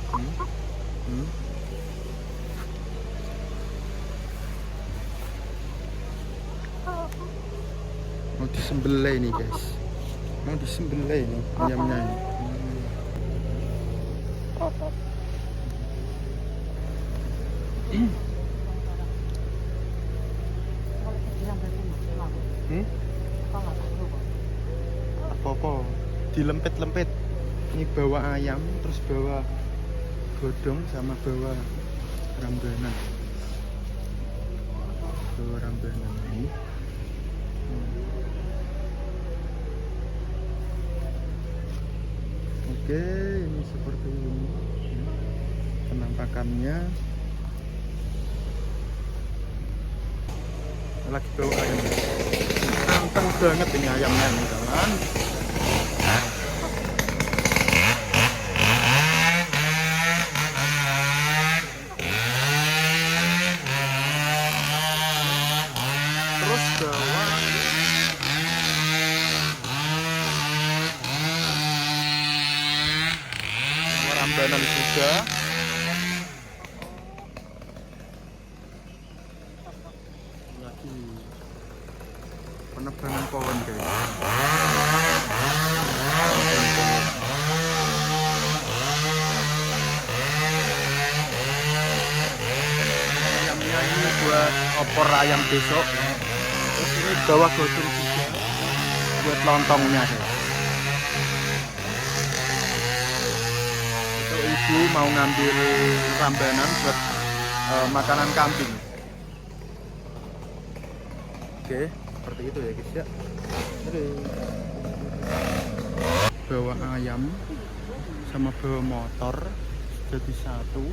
Hmm? Hmm? Mau disembelih ini guys, mau disembelih ini ayamnya ini. Hmm? Apa-apa dilempet-lempet. Ini bawa ayam, terus bawa godong sama bawa rambanan. Bawa rambanan ini. Oke, ini seperti ini penampakannya. Lagi bawa ayam. Anteng banget ini ayamnya ini kawan. Terus bawa rambanan juga. Lagi penebangan pohon guys. Ayamnya ini buat opor ayam besok. Terus ini bawa godong juga buat lontongnya guys. Itu ibu mau ngambil rambanan buat makanan kambing. Oke, seperti itu ya guys ya. Bawa ayam sama bawa motor jadi satu,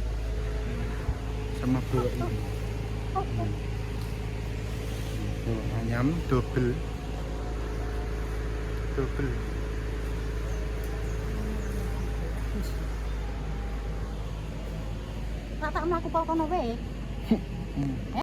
sama bawa ini. Bawa ayam double. Tak mau aku pokoknya wae.